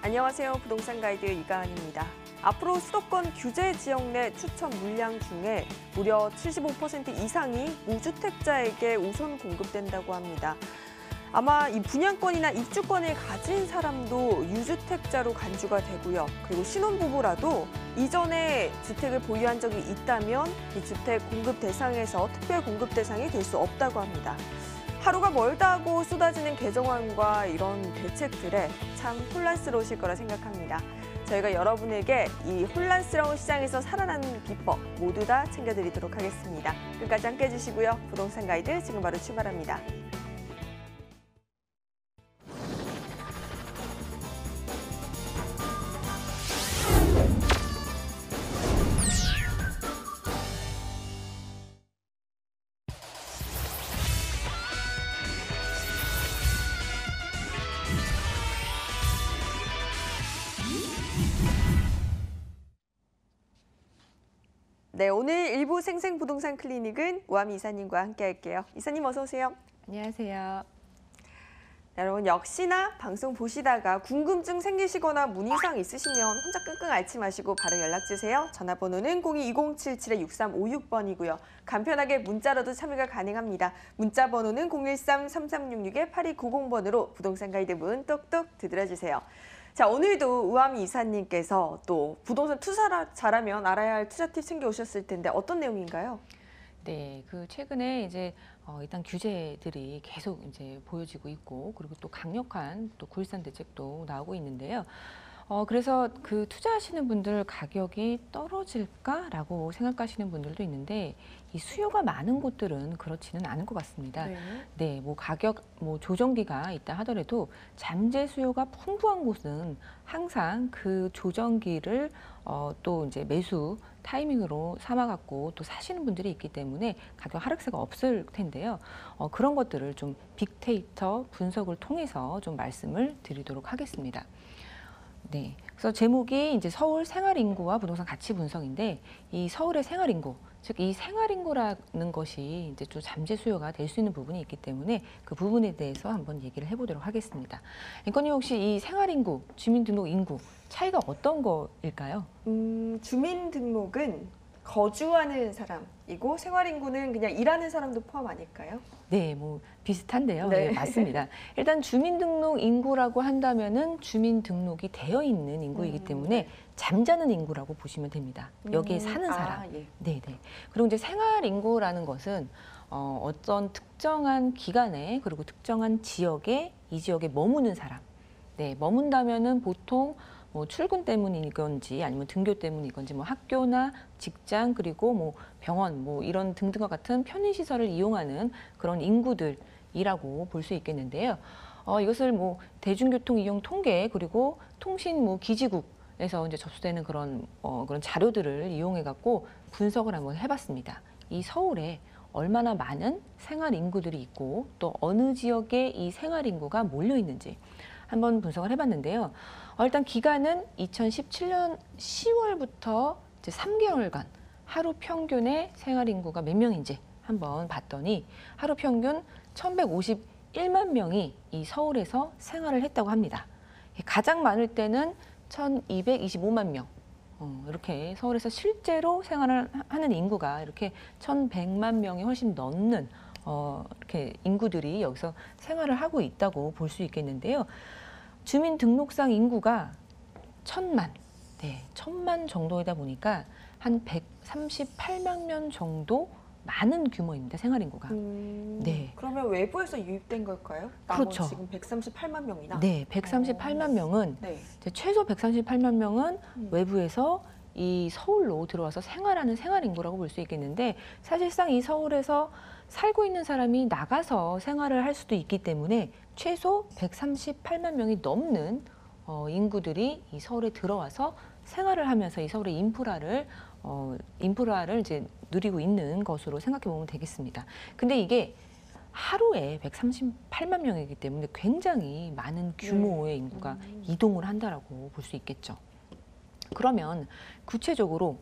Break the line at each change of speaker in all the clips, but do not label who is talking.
안녕하세요. 부동산 가이드 이가은입니다. 앞으로 수도권 규제 지역 내 추천 물량 중에 무려 75% 이상이 무주택자에게 우선 공급된다고 합니다. 아마 이 분양권이나 입주권을 가진 사람도 유주택자로 간주가 되고요. 그리고 신혼부부라도 이전에 주택을 보유한 적이 있다면 이 주택 공급 대상에서 특별 공급 대상이 될 수 없다고 합니다. 하루가 멀다고 쏟아지는 개정안과 이런 대책들에 참 혼란스러우실 거라 생각합니다. 저희가 여러분에게 이 혼란스러운 시장에서 살아나는 비법 모두 다 챙겨드리도록 하겠습니다. 끝까지 함께 해주시고요. 부동산 가이드 지금 바로 출발합니다. 네, 오늘 일부 생생부동산 클리닉은 우아미 이사님과 함께 할게요. 이사님 어서 오세요.
안녕하세요.
네, 여러분 역시나 방송 보시다가 궁금증 생기시거나 문의사항 있으시면 혼자 끙끙 앓지 마시고 바로 연락주세요. 전화번호는 02-2077-6356번이고요. 간편하게 문자로도 참여가 가능합니다. 문자 번호는 013-3366-8290번으로 부동산 가이드 문 똑똑 두드려주세요. 자, 오늘도 우아미 이사님께서 또 부동산 투자 잘하면 알아야 할 투자 팁 챙겨오셨을 텐데 어떤 내용인가요?
네, 최근에 이제 일단 규제들이 계속 이제 보여지고 있고, 그리고 또 강력한 또 구일산 대책도 나오고 있는데요. 그래서 투자하시는 분들 가격이 떨어질까라고 생각하시는 분들도 있는데, 이 수요가 많은 곳들은 그렇지는 않을 것 같습니다. 네, 가격 조정기가 있다 하더라도 잠재 수요가 풍부한 곳은 항상 그 조정기를 또 이제 매수 타이밍으로 삼아갖고 또 사시는 분들이 있기 때문에 가격 하락세가 없을 텐데요. 그런 것들을 좀 빅데이터 분석을 통해서 좀 말씀을 드리도록 하겠습니다. 네, 그래서 제목이 이제 서울 생활인구와 부동산 가치 분석인데, 이 서울의 생활인구, 즉 이 생활인구라는 것이 이제 좀 잠재 수요가 될 수 있는 부분이 있기 때문에 그 부분에 대해서 한번 얘기를 해보도록 하겠습니다. 앵커님, 혹시 이 생활인구, 주민등록인구 차이가 어떤 거일까요?
주민등록은 거주하는 사람이고 생활인구는 그냥 일하는 사람도 포함 아닐까요?
네, 비슷한데요.
네.
네, 맞습니다. 일단 주민등록 인구라고 한다면은 주민등록이 되어 있는 인구이기 때문에 잠자는 인구라고 보시면 됩니다. 여기에 사는 사람.
예.
네, 네. 그리고 이제 생활인구라는 것은 어떤 특정한 기간에 그리고 특정한 지역에 이 지역에 머무는 사람. 네, 머문다면은 보통 출근 때문이건지 아니면 등교 때문이건지 학교나 직장 그리고 병원 이런 등등과 같은 편의시설을 이용하는 그런 인구들이라고 볼 수 있겠는데요. 이것을 대중교통 이용 통계 그리고 통신 기지국에서 이제 접수되는 그런 자료들을 이용해 갖고 분석을 한번 해봤습니다. 이 서울에 얼마나 많은 생활 인구들이 있고 또 어느 지역에 이 생활 인구가 몰려 있는지 한번 분석을 해봤는데요. 일단 기간은 2017년 10월부터 이제 3개월간 하루 평균의 생활 인구가 몇 명인지 한번 봤더니 하루 평균 1,151만 명이 이 서울에서 생활을 했다고 합니다. 가장 많을 때는 1,225만 명. 이렇게 서울에서 실제로 생활을 하는 인구가 이렇게 1,100만 명이 훨씬 넘는 이렇게 인구들이 여기서 생활을 하고 있다고 볼 수 있겠는데요. 주민등록상 인구가 1,000만, 네, 1,000만 정도이다 보니까 한 138만 명 정도 많은 규모입니다. 생활인구가. 네.
그러면 외부에서 유입된 걸까요?
그렇죠.
지금 138만 명이나?
네, 138만 명은 최소 138만 명은 외부에서 이 서울로 들어와서 생활하는 생활인구라고 볼 수 있겠는데, 사실상 이 서울에서 살고 있는 사람이 나가서 생활을 할 수도 있기 때문에 최소 138만 명이 넘는 인구들이 이 서울에 들어와서 생활을 하면서 이 서울의 인프라를 이제 누리고 있는 것으로 생각해 보면 되겠습니다. 근데 이게 하루에 138만 명이기 때문에 굉장히 많은 규모의 인구가 이동을 한다라고 볼 수 있겠죠. 그러면 구체적으로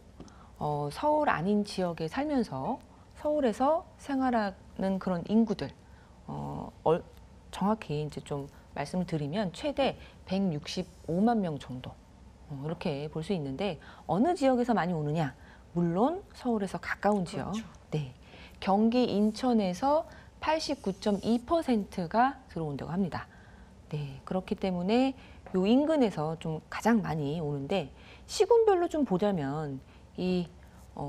서울 아닌 지역에 살면서 서울에서 생활하는 그런 인구들 정확히 이제 좀 말씀을 드리면 최대 165만 명 정도 이렇게 볼 수 있는데 어느 지역에서 많이 오느냐? 물론 서울에서 가까운 지역,
그렇죠.
네, 경기 인천에서 89.2%가 들어온다고 합니다. 네, 그렇기 때문에 요 인근에서 좀 가장 많이 오는데 시군별로 좀 보자면 이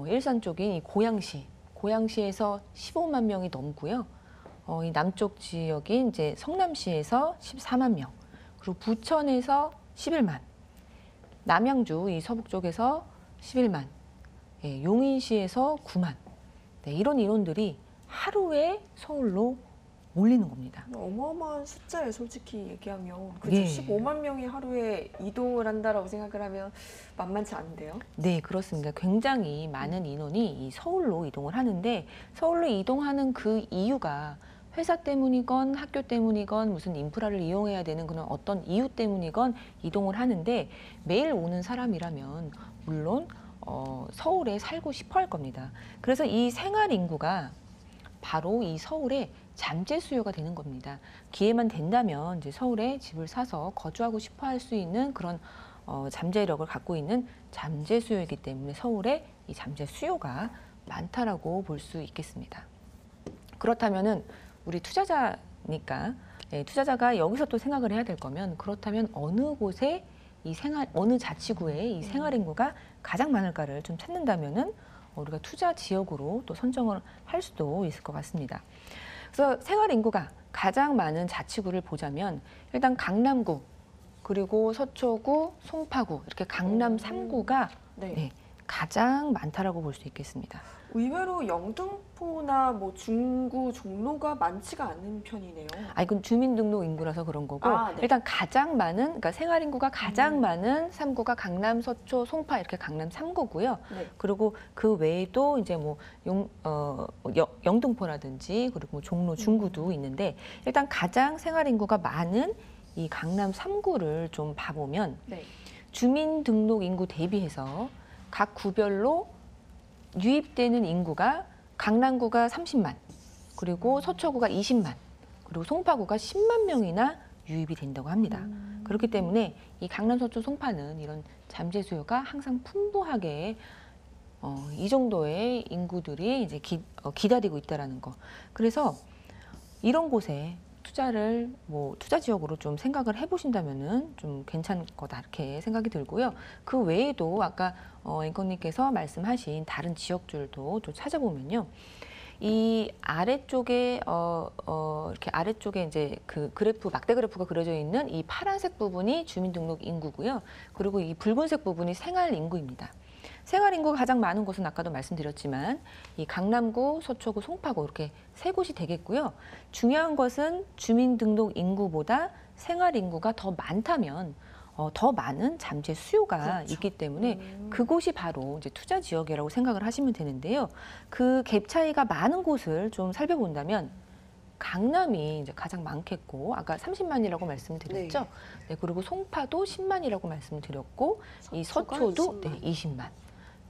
일산 쪽인 이 고양시에서 15만 명이 넘고요. 이 남쪽 지역인 이제 성남시에서 14만 명, 그리고 부천에서 11만, 남양주 이 서북 쪽에서 11만, 예, 용인시에서 9만. 네, 이런 인원들이 하루에 서울로 몰리는 겁니다.
어마어마한 숫자예요, 솔직히 얘기하면. 그죠?
예.
15만 명이 하루에 이동을 한다라고 생각을 하면 만만치 않은데요.
네, 그렇습니다. 굉장히 많은 인원이 이 서울로 이동을 하는데 서울로 이동하는 그 이유가 회사 때문이건 학교 때문이건 무슨 인프라를 이용해야 되는 그런 어떤 이유 때문이건 이동을 하는데 매일 오는 사람이라면 물론 서울에 살고 싶어 할 겁니다. 그래서 이 생활 인구가 바로 이 서울의 잠재 수요가 되는 겁니다. 기회만 된다면 이제 서울에 집을 사서 거주하고 싶어 할 수 있는 그런 잠재력을 갖고 있는 잠재 수요이기 때문에 서울에 이 잠재 수요가 많다라고 볼 수 있겠습니다. 그렇다면은 우리 투자자니까 투자자가 여기서 또 생각을 해야 될 거면 그렇다면 어느 곳에 어느 자치구에 이 생활 인구가 가장 많을까를 좀 찾는다면은 우리가 투자 지역으로 또 선정을 할 수도 있을 것 같습니다. 그래서 생활 인구가 가장 많은 자치구를 보자면 일단 강남구, 그리고 서초구, 송파구 이렇게 강남 3구가
네.
가장 많다라고 볼 수 있겠습니다.
의외로 영등포나 뭐 중구, 종로가 많지가 않은 편이네요.
이건 주민등록 인구라서 그런 거고
네.
일단 가장 많은 그러니까 생활 인구가 가장 많은 3구가 강남, 서초, 송파 이렇게 강남 3구고요.
네.
그리고 그 외에도 이제 뭐 영등포라든지 그리고 뭐 종로, 중구도 있는데 일단 가장 생활 인구가 많은 이 강남 3구를 좀 봐보면
네.
주민등록 인구 대비해서 각 구별로 유입되는 인구가 강남구가 30만, 그리고 서초구가 20만, 그리고 송파구가 10만 명이나 유입이 된다고 합니다. 그렇기 때문에 이 강남, 서초, 송파는 이런 잠재 수요가 항상 풍부하게 이 정도의 인구들이 이제 기다리고 있다라는 거. 그래서 이런 곳에 투자를 투자 지역으로 좀 생각을 해보신다면은 좀 괜찮을 거다 이렇게 생각이 들고요. 그 외에도 아까 앵커님께서 말씀하신 다른 지역들도 또 찾아보면요. 이 아래쪽에 이렇게 아래쪽에 이제 그 그래프 막대 그래프가 그려져 있는 이 파란색 부분이 주민등록 인구고요. 그리고 이 붉은색 부분이 생활 인구입니다. 생활 인구가 가장 많은 곳은 아까도 말씀드렸지만 이 강남구, 서초구, 송파구 이렇게 세 곳이 되겠고요. 중요한 것은 주민등록 인구보다 생활 인구가 더 많다면 더 많은 잠재 수요가
그렇죠.
있기 때문에 그곳이 바로 이제 투자 지역이라고 생각을 하시면 되는데요. 그 갭 차이가 많은 곳을 좀 살펴본다면 강남이 이제 가장 많겠고 아까 30만이라고 말씀을 드렸죠. 네, 그리고 송파도 10만이라고 말씀을 드렸고 이 서초도
20만.
20만.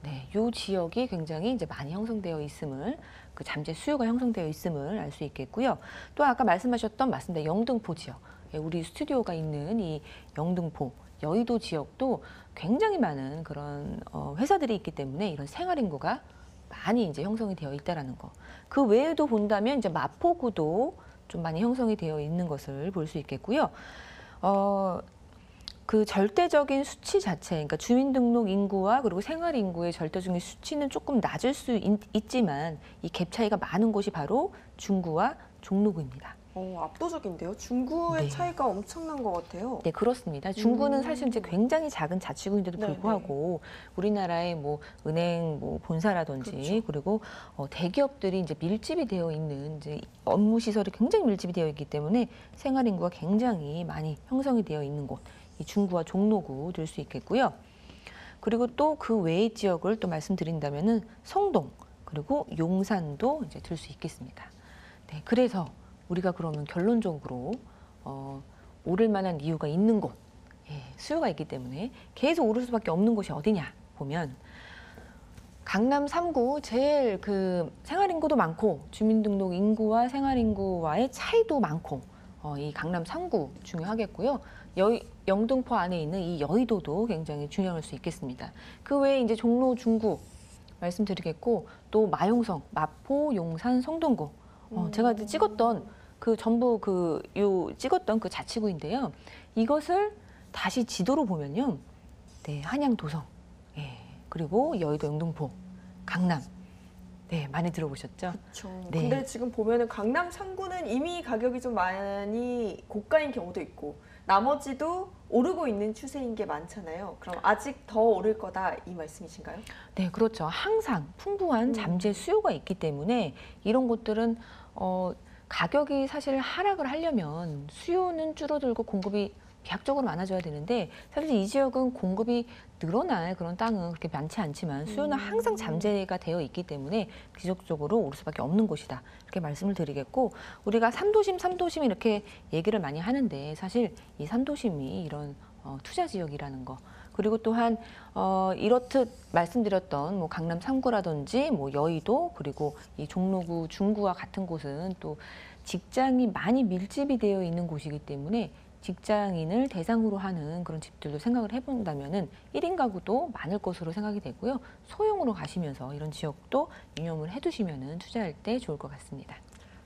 네, 이 지역이 굉장히 이제 많이 형성되어 있음을 그 잠재 수요가 형성되어 있음을 알 수 있겠고요. 또 아까 말씀하셨던 맞습니다. 영등포 지역, 우리 스튜디오가 있는 이 영등포, 여의도 지역도 굉장히 많은 그런 회사들이 있기 때문에 이런 생활 인구가 많이 이제 형성이 되어 있다라는 거. 그 외에도 본다면 이제 마포구도 좀 많이 형성이 되어 있는 것을 볼 수 있겠고요. 그 절대적인 수치 자체, 그러니까 주민등록 인구와 그리고 생활 인구의 절대적인 수치는 조금 낮을 수 있지만 이 갭 차이가 많은 곳이 바로 중구와 종로구입니다.
압도적인데요. 중구의
네.
차이가 엄청난 것 같아요.
네, 그렇습니다. 중구는 사실 이제 굉장히 작은 자치구인데도
네,
불구하고 우리나라의 뭐 은행 본사라든지
그렇죠.
그리고 대기업들이 이제 밀집이 되어 있는 이제 업무 시설이 굉장히 밀집이 되어 있기 때문에 생활 인구가 굉장히 많이 형성이 되어 있는 곳, 이 중구와 종로구 될 수 있겠고요. 그리고 또 그 외의 지역을 또 말씀드린다면은 성동 그리고 용산도 이제 들 수 있겠습니다. 네, 그래서 우리가 그러면 결론적으로 오를 만한 이유가 있는 곳, 수요가 있기 때문에 계속 오를 수밖에 없는 곳이 어디냐 보면 강남 3구 제일 그 생활 인구도 많고 주민등록 인구와 생활 인구와의 차이도 많고 이 강남 3구 중요하겠고요. 영등포 안에 있는 이 여의도도 굉장히 중요할 수 있겠습니다. 그 외에 이제 종로, 중구 말씀드리겠고 또 마용성, 마포, 용산, 성동구 제가 찍었던 그 전부 찍었던 그 자치구인데요. 이것을 다시 지도로 보면요, 네, 한양, 도성, 예, 그리고 여의도, 영등포, 강남. 네, 많이 들어보셨죠?
그렇죠.
네.
근데 지금 보면은 강남 3구는 이미 가격이 좀 많이 고가인 경우도 있고 나머지도 오르고 있는 추세인 게 많잖아요. 그럼 아직 더 오를 거다 이 말씀이신가요?
네, 그렇죠. 항상 풍부한 잠재 수요가 있기 때문에 이런 곳들은 가격이 사실 하락을 하려면 수요는 줄어들고 공급이 비약적으로 많아져야 되는데 사실 이 지역은 공급이 늘어날 그런 땅은 그렇게 많지 않지만 수요는 항상 잠재가 되어 있기 때문에 지속적으로 오를 수밖에 없는 곳이다. 이렇게 말씀을 드리겠고 우리가 3도심 이렇게 얘기를 많이 하는데 사실 이 3도심이 이런 투자 지역이라는 거 그리고 또한 이렇듯 말씀드렸던 뭐 강남 3구라든지 뭐 여의도 그리고 이 종로구 중구와 같은 곳은 또 직장이 많이 밀집이 되어 있는 곳이기 때문에 직장인을 대상으로 하는 그런 집들도 생각을 해본다면은 1인 가구도 많을 것으로 생각이 되고요. 소형으로 가시면서 이런 지역도 유념을 해두시면은 투자할 때 좋을 것 같습니다.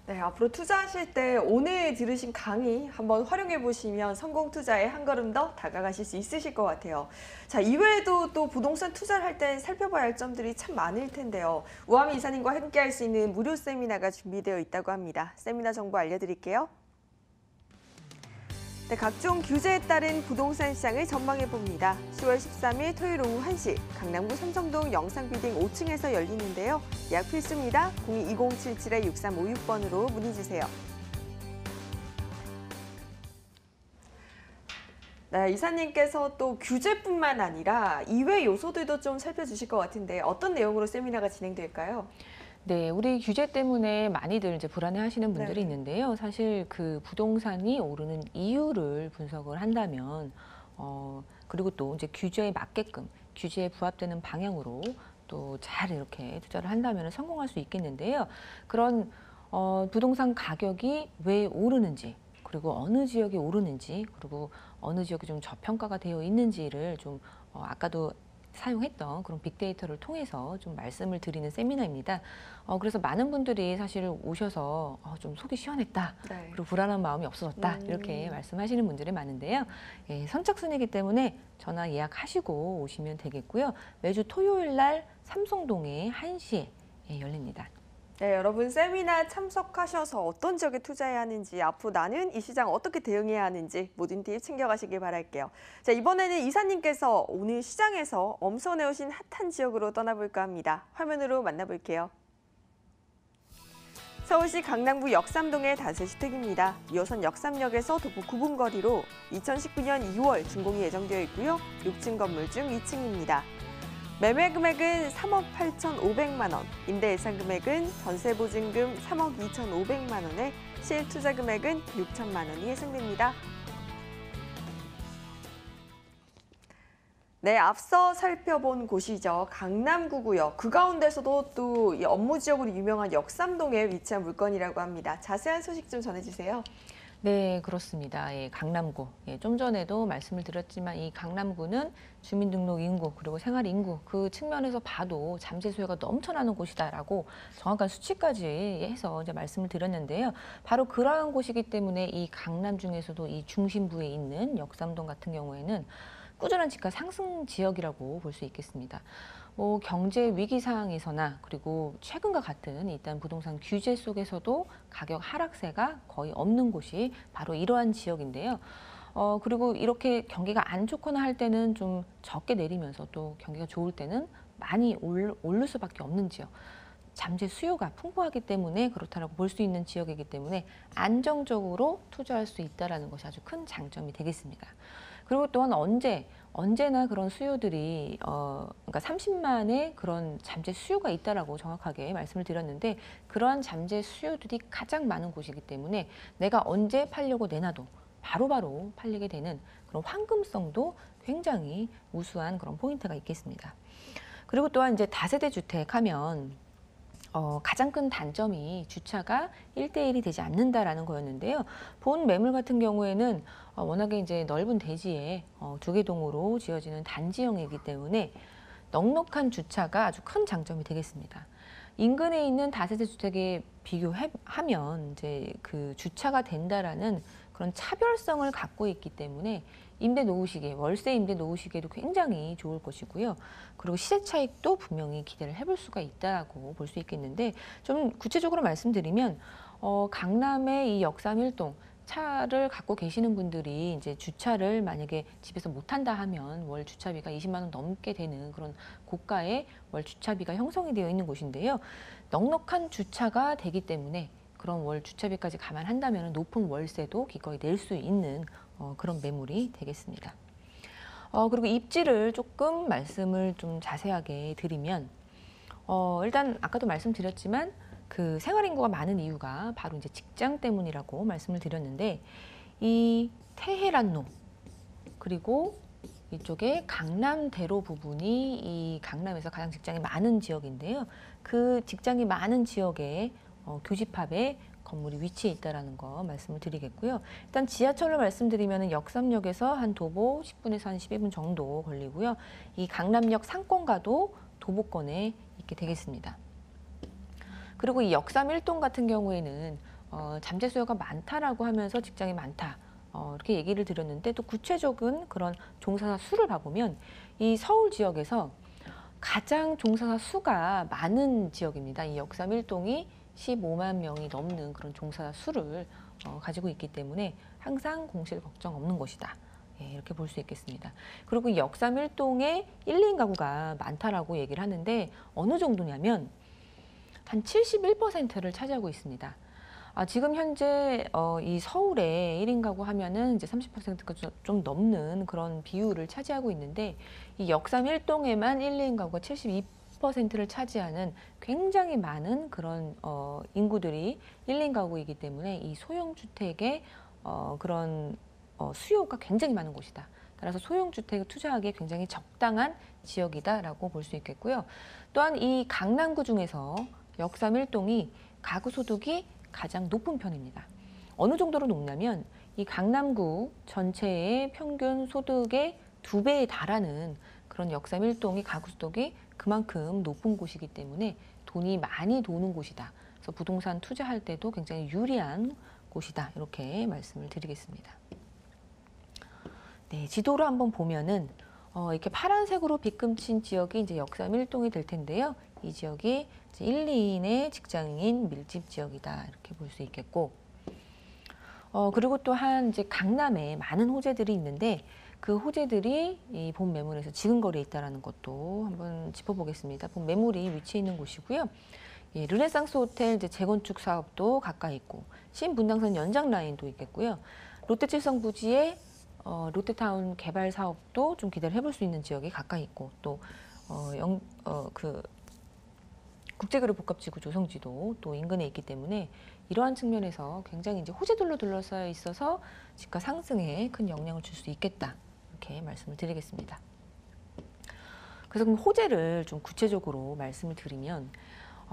네, 앞으로 투자하실 때 오늘 들으신 강의 한번 활용해 보시면 성공 투자에 한 걸음 더 다가가실 수 있으실 것 같아요. 자, 이외에도 또 부동산 투자를 할 때 살펴봐야 할 점들이 참 많을 텐데요. 우아미 이사님과 함께 할 수 있는 무료 세미나가 준비되어 있다고 합니다. 세미나 정보 알려드릴게요. 네, 각종 규제에 따른 부동산 시장을 전망해 봅니다. 10월 13일 토요일 오후 1시 강남구 삼성동 영상빌딩 5층에서 열리는데요. 예약 필수입니다. 02-2077-6356번으로 문의 주세요. 네, 이사님께서 또 규제뿐만 아니라 이외 요소들도 좀 살펴주실 것 같은데 어떤 내용으로 세미나가 진행될까요?
네, 우리 규제 때문에 많이들 이제 불안해하시는 분들이
네.
있는데요. 사실 그 부동산이 오르는 이유를 분석을 한다면, 그리고 또 이제 규제에 맞게끔 규제에 부합되는 방향으로 또 잘 이렇게 투자를 한다면 성공할 수 있겠는데요. 그런 부동산 가격이 왜 오르는지, 그리고 어느 지역이 오르는지, 그리고 어느 지역이 좀 저평가가 되어 있는지를 좀 아까도 사용했던 그런 빅데이터를 통해서 좀 말씀을 드리는 세미나입니다. 그래서 많은 분들이 사실 오셔서 좀 속이 시원했다.
네.
그리고 불안한 마음이 없어졌다. 이렇게 말씀하시는 분들이 많은데요. 예, 선착순이기 때문에 전화 예약하시고 오시면 되겠고요. 매주 토요일 날 삼성동에 1시에 열립니다.
네, 여러분 세미나 참석하셔서 어떤 지역에 투자해야 하는지 앞으로 나는 이 시장 어떻게 대응해야 하는지 모든 팁 챙겨가시길 바랄게요. 자, 이번에는 이사님께서 오늘 시장에서 엄선해오신 핫한 지역으로 떠나볼까 합니다. 화면으로 만나볼게요. 서울시 강남구 역삼동의 다세주택입니다. 2호선 역삼역에서 도보 9분 거리로 2019년 2월 준공이 예정되어 있고요. 6층 건물 중 2층입니다. 매매 금액은 3억 8,500만 원, 임대 예상 금액은 전세 보증금 3억 2,500만 원에 실투자 금액은 6천만 원이 예상됩니다. 네, 앞서 살펴본 곳이죠. 강남구고요. 그 가운데서도 또 이 업무 지역으로 유명한 역삼동에 위치한 물건이라고 합니다. 자세한 소식 좀 전해주세요.
네, 그렇습니다. 예, 강남구. 예, 좀 전에도 말씀을 드렸지만 이 강남구는 주민등록 인구 그리고 생활 인구 그 측면에서 봐도 잠재 수요가 넘쳐나는 곳이다라고 정확한 수치까지 해서 이제 말씀을 드렸는데요. 바로 그러한 곳이기 때문에 이 강남 중에서도 이 중심부에 있는 역삼동 같은 경우에는 꾸준한 집가 상승 지역이라고 볼 수 있겠습니다. 뭐 경제 위기 상황에서나 그리고 최근과 같은 일단 부동산 규제 속에서도 가격 하락세가 거의 없는 곳이 바로 이러한 지역인데요. 그리고 이렇게 경기가 안 좋거나 할 때는 좀 적게 내리면서 또 경기가 좋을 때는 많이 오를 수밖에 없는 지역. 잠재 수요가 풍부하기 때문에 그렇다라고 볼 수 있는 지역이기 때문에 안정적으로 투자할 수 있다는 것이 아주 큰 장점이 되겠습니다. 그리고 또한 언제나 그런 수요들이 그러니까 30만의 그런 잠재 수요가 있다라고 정확하게 말씀을 드렸는데 그러한 잠재 수요들이 가장 많은 곳이기 때문에 내가 언제 팔려고 내놔도 바로바로 팔리게 되는 그런 황금성도 굉장히 우수한 그런 포인트가 있겠습니다. 그리고 또한 이제 다세대 주택 하면 가장 큰 단점이 주차가 1대1이 되지 않는다라는 거였는데요. 본 매물 같은 경우에는 워낙에 이제 넓은 대지에 두 개 동으로 지어지는 단지형이기 때문에 넉넉한 주차가 아주 큰 장점이 되겠습니다. 인근에 있는 다세대 주택에 비교하면 이제 그 주차가 된다라는 그런 차별성을 갖고 있기 때문에 임대 놓으시기에, 월세 임대 놓으시기에도 굉장히 좋을 것이고요. 그리고 시세 차익도 분명히 기대를 해볼 수가 있다고 볼 수 있겠는데, 좀 구체적으로 말씀드리면 강남의 이 역삼일동 차를 갖고 계시는 분들이 이제 주차를 만약에 집에서 못한다 하면 월 주차비가 20만 원 넘게 되는 그런 고가의 월 주차비가 형성이 되어 있는 곳인데요. 넉넉한 주차가 되기 때문에 그런 월 주차비까지 감안한다면 높은 월세도 기꺼이 낼 수 있는 그런 매물이 되겠습니다. 그리고 입지를 조금 말씀을 좀 자세하게 드리면, 일단 아까도 말씀드렸지만 그 생활 인구가 많은 이유가 바로 이제 직장 때문이라고 말씀을 드렸는데, 이 테헤란로 그리고 이쪽에 강남대로 부분이 이 강남에서 가장 직장이 많은 지역인데요. 그 직장이 많은 지역에 교집합에 건물이 위치해 있다라는 거 말씀을 드리겠고요. 일단 지하철로 말씀드리면 역삼역에서 한 도보 10분에서 한 12분 정도 걸리고요. 이 강남역 상권가도 도보권에 있게 되겠습니다. 그리고 이 역삼일동 같은 경우에는 잠재 수요가 많다라고 하면서 직장이 많다. 이렇게 얘기를 드렸는데, 또 구체적인 그런 종사자 수를 봐보면 이 서울 지역에서 가장 종사자 수가 많은 지역입니다. 이 역삼일동이 15만 명이 넘는 그런 종사자 수를 가지고 있기 때문에 항상 공실 걱정 없는 곳이다. 예, 이렇게 볼 수 있겠습니다. 그리고 이 역삼일동에 1, 2인 가구가 많다라고 얘기를 하는데, 어느 정도냐면 한 71%를 차지하고 있습니다. 지금 현재 이 서울에 1인 가구 하면은 이제 30%가 좀 넘는 그런 비율을 차지하고 있는데, 이 역삼 1동에만 1, 2인 가구가 72%를 차지하는 굉장히 많은 그런 인구들이 1, 2인 가구이기 때문에 이 소형 주택의 그런 수요가 굉장히 많은 곳이다. 따라서 소형 주택에 투자하기에 굉장히 적당한 지역이다라고 볼 수 있겠고요. 또한 이 강남구 중에서 역삼 1동이 가구 소득이 가장 높은 편입니다. 어느 정도로 높냐면 이 강남구 전체의 평균 소득의 2배에 달하는 그런 역삼 1동이 가구 소득이 그만큼 높은 곳이기 때문에 돈이 많이 도는 곳이다. 그래서 부동산 투자할 때도 굉장히 유리한 곳이다. 이렇게 말씀을 드리겠습니다. 네, 지도를 한번 보면은 이렇게 파란색으로 빗금친 지역이 이제 역삼 1동이 될 텐데요. 이 지역이 이제 1, 2인의 직장인 밀집 지역이다. 이렇게 볼 수 있겠고, 그리고 또한 이제 강남에 많은 호재들이 있는데, 그 호재들이 이 본 매물에서 지근거리에 있다는 것도 한번 짚어보겠습니다. 본 매물이 위치해 있는 곳이고요. 예, 르네상스 호텔 이제 재건축 사업도 가까이 있고, 신분당선 연장 라인도 있겠고요. 롯데칠성 부지에 롯데타운 개발 사업도 좀 기대를 해볼 수 있는 지역이 가까이 있고, 또 국제그룹 복합지구 조성지도 또 인근에 있기 때문에 이러한 측면에서 굉장히 이제 호재들로 둘러싸여 있어서 집가 상승에 큰 영향을 줄 수 있겠다. 이렇게 말씀을 드리겠습니다. 그래서 그럼 호재를 좀 구체적으로 말씀을 드리면,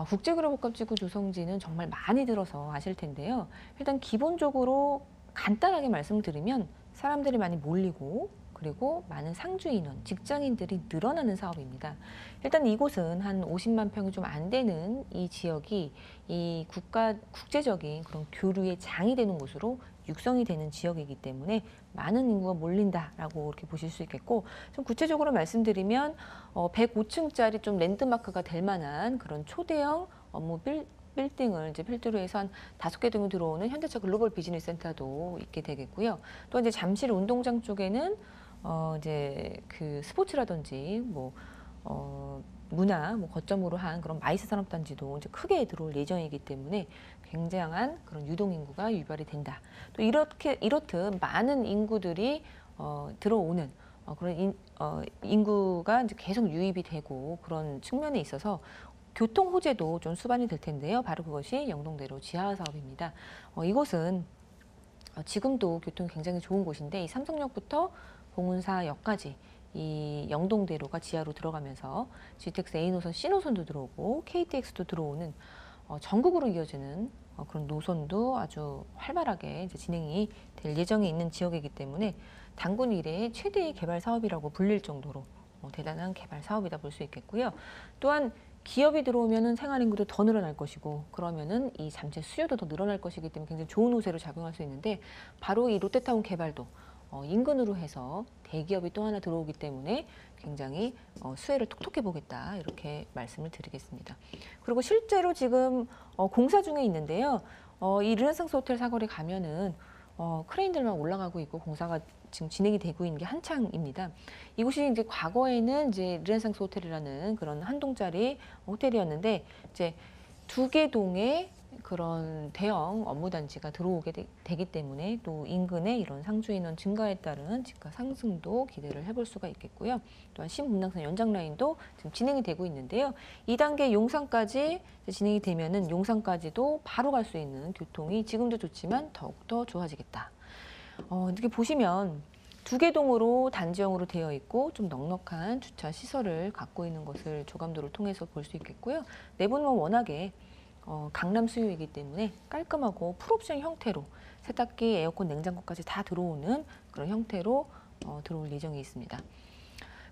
국제그룹 복합지구 조성지는 정말 많이 들어서 아실 텐데요. 일단 기본적으로 간단하게 말씀을 드리면 사람들이 많이 몰리고, 그리고 많은 상주 인원, 직장인들이 늘어나는 사업입니다. 일단 이곳은 한 50만 평이 좀 안 되는 이 지역이 이 국제적인 그런 교류의 장이 되는 곳으로 육성이 되는 지역이기 때문에 많은 인구가 몰린다라고 이렇게 보실 수 있겠고, 좀 구체적으로 말씀드리면 105층짜리 좀 랜드마크가 될 만한 그런 초대형 업무 빌딩을 이제 필두로 해서 한 5개 등이 들어오는 현대차 글로벌 비즈니스 센터도 있게 되겠고요. 또 이제 잠실 운동장 쪽에는 이제 그 스포츠라든지 문화 거점으로 한 그런 마이스 산업단지도 이제 크게 들어올 예정이기 때문에 굉장한 그런 유동 인구가 유발이 된다. 또 이렇듯 많은 인구들이 들어오는 그런 인구가 이제 계속 유입이 되고 그런 측면에 있어서 교통 호재도 좀 수반이 될 텐데요. 바로 그것이 영동대로 지하 사업입니다. 이곳은 지금도 교통이 굉장히 좋은 곳인데, 이 삼성역부터 봉은사역까지 이 영동대로가 지하로 들어가면서 GTX A노선, C노선도 들어오고 KTX도 들어오는 전국으로 이어지는 그런 노선도 아주 활발하게 이제 진행이 될 예정이 있는 지역이기 때문에 단군 이래의 최대의 개발 사업이라고 불릴 정도로 대단한 개발 사업이다 볼 수 있겠고요. 또한 기업이 들어오면은 생활 인구도 더 늘어날 것이고 그러면은 이 잠재 수요도 더 늘어날 것이기 때문에 굉장히 좋은 우세로 작용할 수 있는데 바로 이 롯데타운 개발도 인근으로 해서 대기업이 또 하나 들어오기 때문에 굉장히 수혜를 톡톡히 보겠다 이렇게 말씀을 드리겠습니다. 그리고 실제로 지금 공사 중에 있는데요. 이 르네상스 호텔 사거리 가면은 크레인들만 올라가고 있고 공사가 지금 진행이 되고 있는 게 한창입니다. 이곳이 이제 과거에는 이제 르네상스 호텔이라는 그런 한 동짜리 호텔이었는데 이제 2개 동에 그런 대형 업무 단지가 들어오게 되기 때문에 또 인근의 이런 상주 인원 증가에 따른 집가 상승도 기대를 해볼 수가 있겠고요. 또한 신분당선 연장 라인도 지금 진행이 되고 있는데요. 2단계 용산까지 진행이 되면은 용산까지도 바로 갈 수 있는 교통이 지금도 좋지만 더욱더 좋아지겠다. 이렇게 보시면 2개 동으로 단지형으로 되어 있고 좀 넉넉한 주차 시설을 갖고 있는 것을 조감도를 통해서 볼 수 있겠고요. 내부는 워낙에 강남 수요이기 때문에 깔끔하고 풀옵션 형태로 세탁기, 에어컨, 냉장고까지 다 들어오는 그런 형태로 들어올 예정이 있습니다.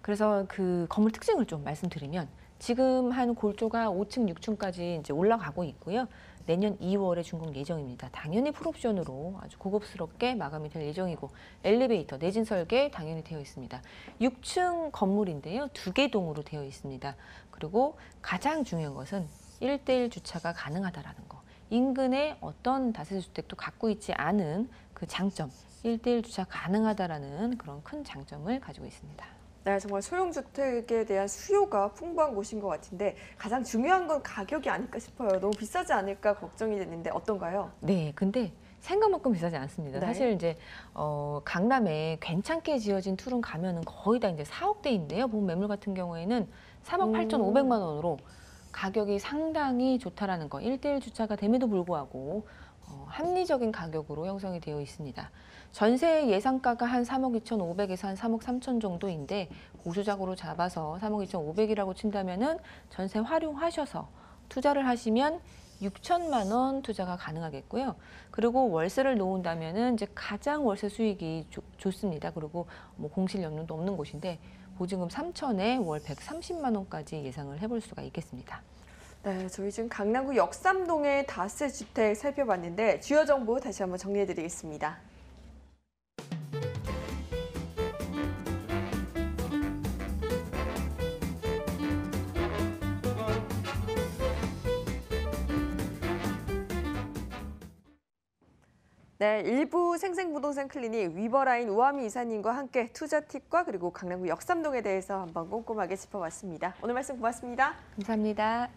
그래서 그 건물 특징을 좀 말씀드리면 지금 한 골조가 5층, 6층까지 이제 올라가고 있고요. 내년 2월에 준공 예정입니다. 당연히 풀옵션으로 아주 고급스럽게 마감이 될 예정이고 엘리베이터, 내진 설계 당연히 되어 있습니다. 6층 건물인데요. 2개 동으로 되어 있습니다. 그리고 가장 중요한 것은 1대1 주차가 가능하다라는 거. 인근의 어떤 다세대 주택도 갖고 있지 않은 그 장점, 1대1 주차 가능하다라는 그런 큰 장점을 가지고 있습니다.
네, 정말 소형주택에 대한 수요가 풍부한 곳인 것 같은데 가장 중요한 건 가격이 아닐까 싶어요. 너무 비싸지 않을까 걱정이 되는데 어떤가요?
네, 근데 생각만큼 비싸지 않습니다.
네.
사실 이제 강남에 괜찮게 지어진 투룸 가면은 거의 다 이제 4억대인데요. 본 매물 같은 경우에는 3억 8,500만 원으로 가격이 상당히 좋다라는 거. 1대1 주차가 됨에도 불구하고 합리적인 가격으로 형성이 되어 있습니다. 전세 예상가가 한 3억 2,500에서 한 3억 3천 정도인데 보수적으로 잡아서 3억 2,500이라고 친다면은 전세 활용하셔서 투자를 하시면 6천만 원 투자가 가능하겠고요. 그리고 월세를 놓은다면은 이제 가장 월세 수익이 좋습니다. 그리고 뭐 공실 연료도 없는 곳인데 보증금 3천에 월 130만 원까지 예상을 해볼 수가 있겠습니다.
네, 저희 지금 강남구 역삼동의 다세 주택 살펴봤는데 주요 정보 다시 한번 정리해드리겠습니다. 네, 일부 생생부동산 클리닉 위버라인 우아미 이사님과 함께 투자 팁과 그리고 강남구 역삼동에 대해서 한번 꼼꼼하게 짚어봤습니다. 오늘 말씀 고맙습니다.
감사합니다.